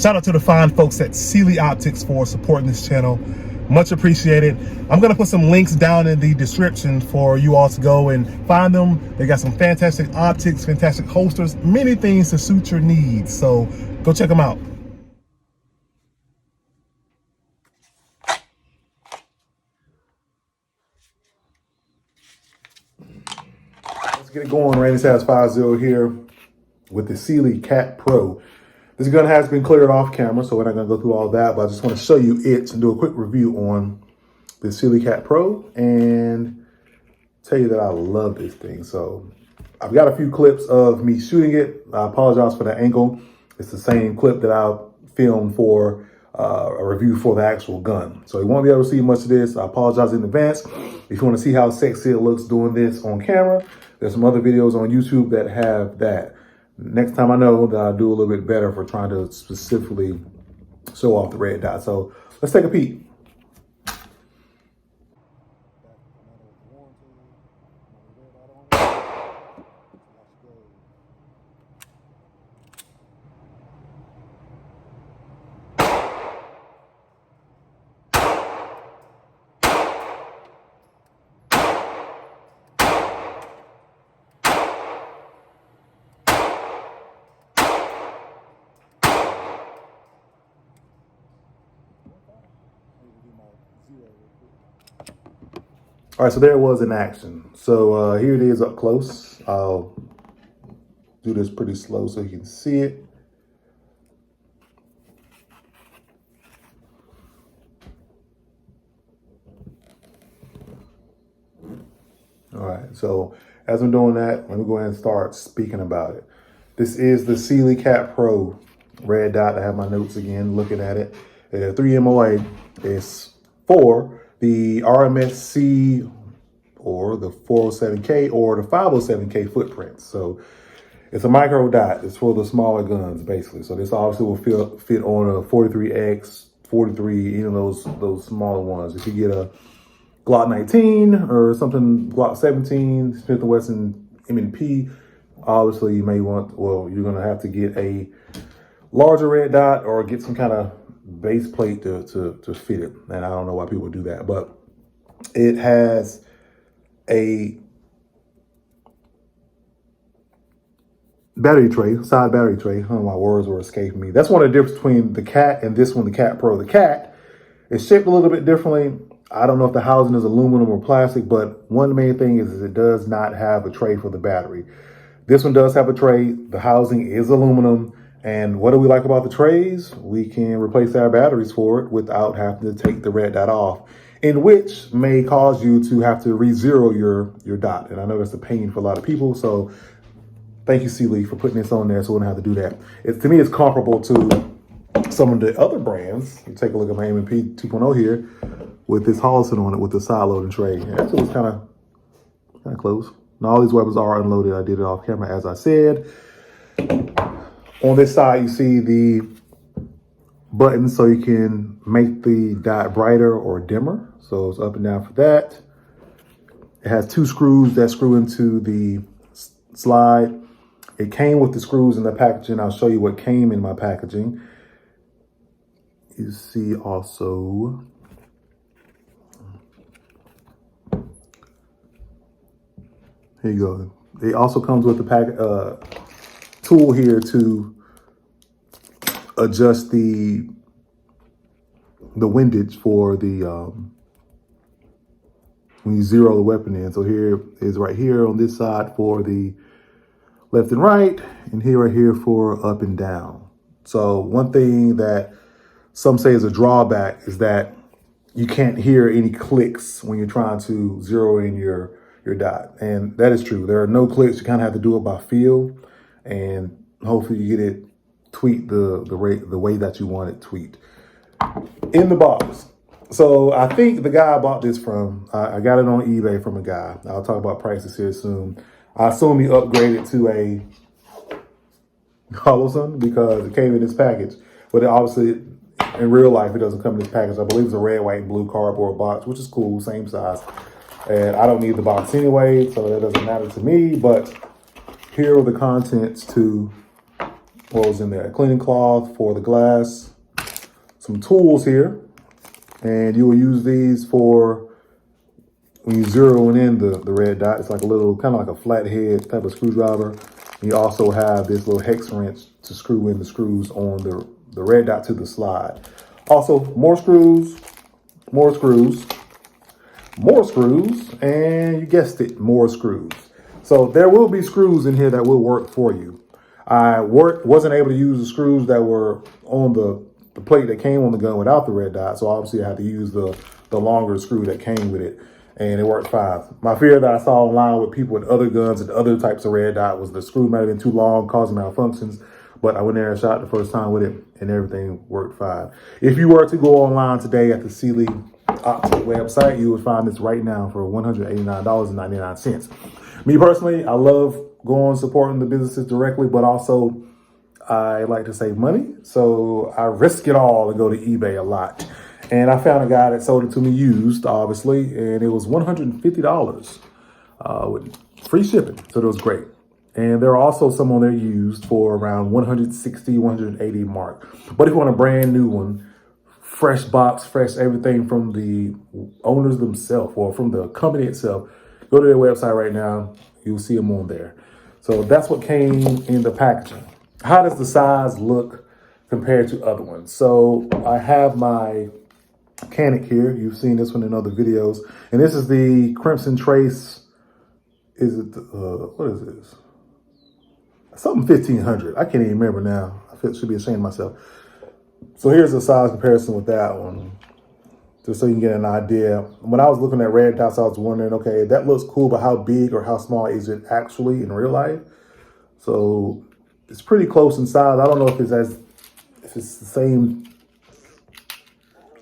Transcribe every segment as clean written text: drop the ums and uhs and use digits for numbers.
Shout out to the fine folks at Cyelee Optics for supporting this channel. Much appreciated. I'm going to put some links down in the description for you all to go and find them. They got some fantastic optics, fantastic holsters, many things to suit your needs. So go check them out. Let's get it going. Randy Sass 50 here with the Cyelee Cat Pro. This gun has been cleared off camera, so we're not going to go through all that, but I just want to show you it and do a quick review on the Cyelee Cat Pro and tell you that I love this thing. So I've got a few clips of me shooting it. I apologize for the angle. It's the same clip that I filmed for a review for the actual gun. So you won't be able to see much of this. I apologize in advance. If you want to see how sexy it looks doing this on camera, there's some other videos on YouTube that have that. Next time I know that I'll do a little bit better for trying to specifically show off the red dot. So let's take a peek. All right, so there it was in action. So here it is up close. I'll do this pretty slow so you can see it. All right, so as I'm doing that, let me go ahead and start speaking about it. This is the Cyelee Cat Pro red dot. I have my notes again, looking at it. 3 MOA is for the RMSC or the 407K or the 507K footprints. So it's a micro dot. It's for the smaller guns, basically. So this obviously will fit on a 43X, 43, you know, those smaller ones. If you get a Glock 19 or something, Glock 17, Smith & Wesson M&P, obviously you may want, well, you're gonna have to get a larger red dot or get some kind of base plate to fit it. And I don't know why people do that, but it has a battery tray, side battery tray. Oh, my words were escaping me. That's one of the differences between the Cat and this one, the Cat Pro. The Cat is shaped a little bit differently. I don't know if the housing is aluminum or plastic, but one main thing is it does not have a tray for the battery. This one does have a tray. The housing is aluminum. And what do we like about the trays? We can replace our batteries for it without having to take the red dot off, in which may cause you to have to re-zero your dot. And I know that's a pain for a lot of people. So thank you, Cyelee, for putting this on there so we don't have to do that. To me, it's comparable to some of the other brands. You take a look at my M&P 2.0 here with this Holliston on it with the side loading tray. Yeah, that was kind of close. Now all these weapons are unloaded. I did it off camera, as I said. On this side, you see the buttons so you can make the dot brighter or dimmer. So it's up and down for that. It has 2 screws that screw into the slide. It came with the screws in the packaging. I'll show you what came in my packaging. You see also here you go. It also comes with the tool here to adjust the windage for the when you zero the weapon in. So here is right here on this side for the left and right, and here right here for up and down. So one thing that some say is a drawback is that you can't hear any clicks when you're trying to zero in your dot. And that is true. There are no clicks. You kind of have to do it by feel, and hopefully you get it tweaked the way that you want it tweaked. In the box. So I think the guy I bought this from, I got it on eBay from a guy. I'll talk about prices here soon. I assume he upgraded to a Holliston because it came in this package. But it obviously, in real life, it doesn't come in this package. I believe it's a red, white, and blue cardboard box, which is cool, same size. And I don't need the box anyway, so that doesn't matter to me. But here are the contents to what was in there? A cleaning cloth for the glass, some tools here, and you will use these for when you zeroing in the red dot. It's like a little, kind of like a flathead type of screwdriver. And you also have this little hex wrench to screw in the screws on the red dot to the slide. Also, more screws, more screws, more screws, and you guessed it, more screws. So there will be screws in here that will work for you. I wasn't able to use the screws that were on the plate that came on the gun without the red dot. So obviously I had to use the longer screw that came with it, and it worked fine. My fear that I saw online with people with other guns and other types of red dot was the screw might have been too long, causing malfunctions. But I went there and shot the first time with it, and everything worked fine. If you were to go online today at the Cyelee Optic website, you would find this right now for $189.99. Me personally, I love going supporting the businesses directly, but also I like to save money. So I risk it all and go to eBay a lot. And I found a guy that sold it to me used, obviously, and it was $150 with free shipping. So it was great. And there are also some on there used for around 160, 180 mark. But if you want a brand new one, fresh box, fresh everything from the owners themselves or from the company itself, go to their website right now. You'll see them on there. So that's what came in the packaging. How does the size look compared to other ones? So I have my Canic here. You've seen this one in other videos. And this is the Crimson Trace. Is it, what is this? Something 1500. I can't even remember now. I should be ashamed of myself. So here's a size comparison with that one, just so you can get an idea. When I was looking at red dots, I was wondering, okay, that looks cool, but how big or how small is it actually in real life? So it's pretty close in size. I don't know if it's the same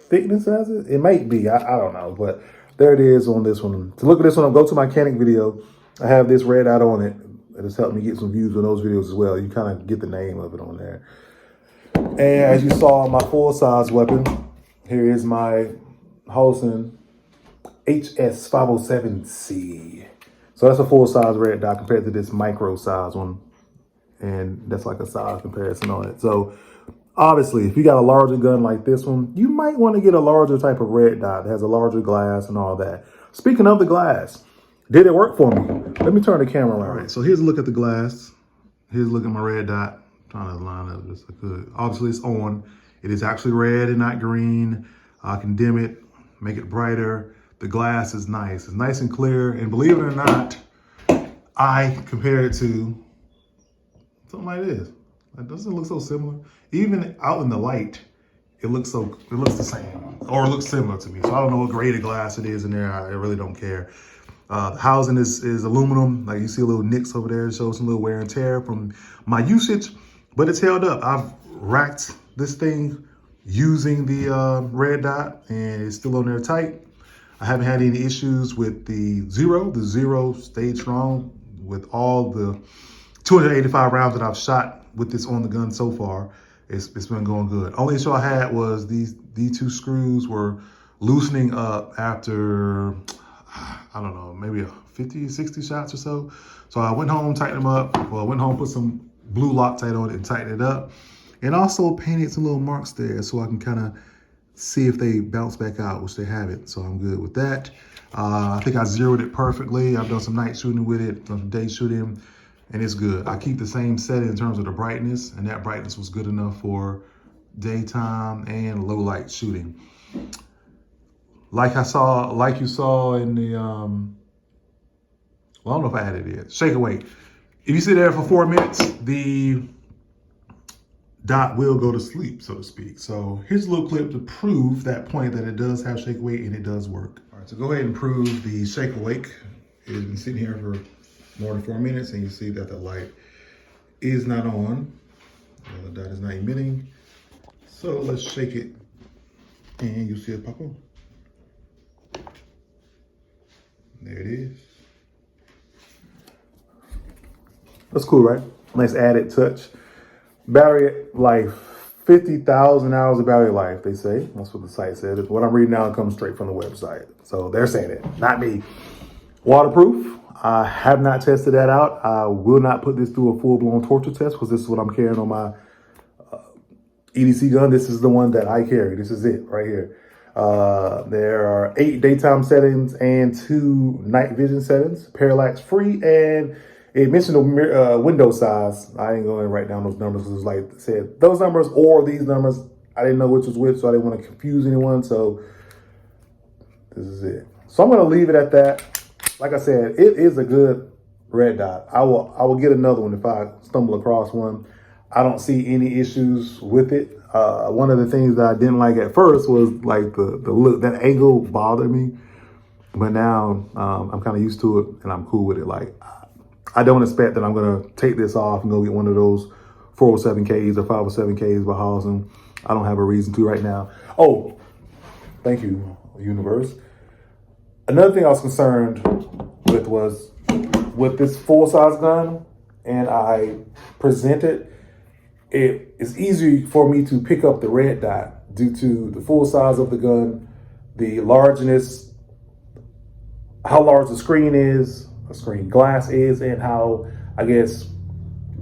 thickness as it. It might be. I don't know, but there it is on this one. To look at this one, I'll go to my Canic video. I have this red dot on it. It has helped me get some views on those videos as well. You kind of get the name of it on there. And as you saw, my full-size weapon, here is my Holosun HS507C. So that's a full-size red dot compared to this micro-size one. And that's like a size comparison on it. So obviously, if you got a larger gun like this one, you might want to get a larger type of red dot that has a larger glass and all that. Speaking of the glass, did it work for me? Let me turn the camera around. All right, so here's a look at the glass. Here's a look at my red dot. I'm trying to line up just so I could. Obviously, it's on. It is actually red and not green. I can dim it, make it brighter. The glass is nice. It's nice and clear. And believe it or not, I compare it to something like this. It doesn't look so similar. Even out in the light, it looks the same, or it looks similar to me. So I don't know what grade of glass it is in there. I really don't care. The housing is aluminum. Like you see a little nicks over there. It shows some little wear and tear from my usage, but it's held up. I've racked this thing using the red dot, and it's still on there tight. I haven't had any issues with the zero. The zero stayed strong with all the 285 rounds that I've shot with this on the gun so far. It's been going good. Only issue I had was these two screws were loosening up after, I don't know, maybe 50, 60 shots or so. So I went home, tightened them up. Well, I went home, put some blue Loctite on it and tightened it up. And also painted some little marks there so I can kind of see if they bounce back out, which they haven't. So I'm good with that. I think I zeroed it perfectly. I've done some night shooting with it, some day shooting, and it's good. I keep the same setting in terms of the brightness, and that brightness was good enough for daytime and low light shooting. Like you saw in the, well, I don't know if I added it yet. Shake and wait. If you sit there for 4 minutes, the dot will go to sleep, so to speak. So here's a little clip to prove that point that it does have shake awake and it does work. All right, so go ahead and prove the shake awake. It's been sitting here for more than 4 minutes, and you see that the light is not on. The dot is not emitting. So let's shake it, and you'll see it pop on. There it is. That's cool, right? Nice added touch. Battery life, 50,000 hours of battery life, they say. That's what the site said. What I'm reading now comes straight from the website. So they're saying it, not me. Waterproof. I have not tested that out. I will not put this through a full-blown torture test because this is what I'm carrying on my EDC gun. This is the one that I carry. This is it right here. There are 8 daytime settings and 2 night vision settings, parallax free, and it mentioned the window size. I ain't going to write down those numbers because, like I said, those numbers or these numbers, I didn't know which was which, so I didn't want to confuse anyone. So this is it. So I'm going to leave it at that. Like I said, it is a good red dot. I will get another one if I stumble across one. I don't see any issues with it. One of the things that I didn't like at first was like the look. That angle bothered me, but now I'm kind of used to it and I'm cool with it. Like, I don't expect that I'm gonna take this off and go get one of those 407Ks or 507Ks by Hausen. I don't have a reason to right now. Oh, thank you, universe. Another thing I was concerned with was with this full-size gun, and I presented. It is easy for me to pick up the red dot due to the full size of the gun, the largeness, how large the screen glass is, and how, I guess,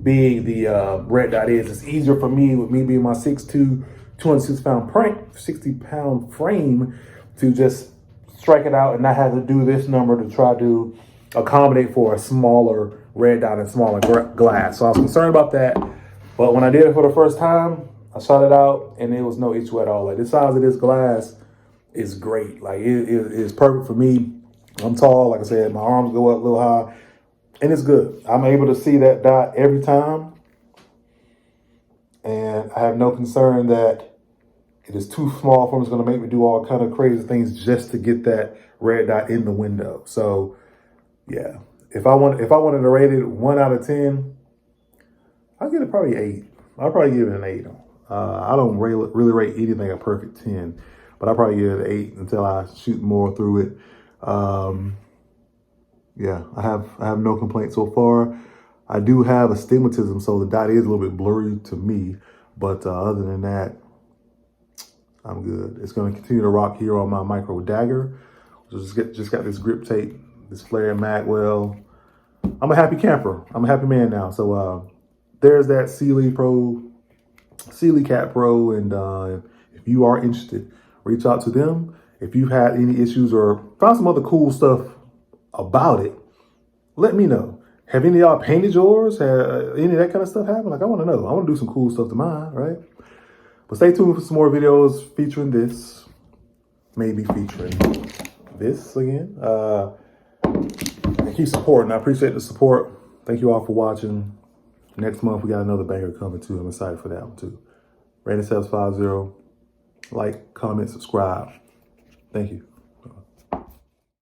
big the red dot is. It's easier for me, with me being my 6'2", 60-pound frame, to just strike it out and not have to do this number to try to accommodate for a smaller red dot and smaller glass. So I was concerned about that. But when I did it for the first time, I shot it out and there was no issue at all. Like, the size of this glass is great. Like, it is perfect for me. I'm tall, like I said, my arms go up a little high, and it's good. I'm able to see that dot every time. And I have no concern that it is too small for me. It's gonna make me do all kind of crazy things just to get that red dot in the window. So yeah, if I wanted to rate it 1 out of 10, I'll give it probably 8. I'll probably give it an 8. I don't really rate anything a perfect 10, but I'll probably give it an 8 until I shoot more through it. Yeah, I have no complaints so far. I do have astigmatism, so the dot is a little bit blurry to me, but other than that, I'm good. It's going to continue to rock here on my micro dagger. Just got this grip tape, this flare Magwell. I'm a happy camper. I'm a happy man now. So there's that Cyelee Cat Pro, and if you are interested, reach out to them. If you've had any issues or found some other cool stuff about it, let me know. Have any of y'all painted yours? Have any of that kind of stuff happened? Like, I want to know. I want to do some cool stuff to mine, right? But stay tuned for some more videos featuring this, maybe featuring this again. And keep supporting. I appreciate the support. Thank you all for watching. Next month, we got another banger coming too. I'm excited for that one too. Randy750. Like, comment, subscribe. Thank you.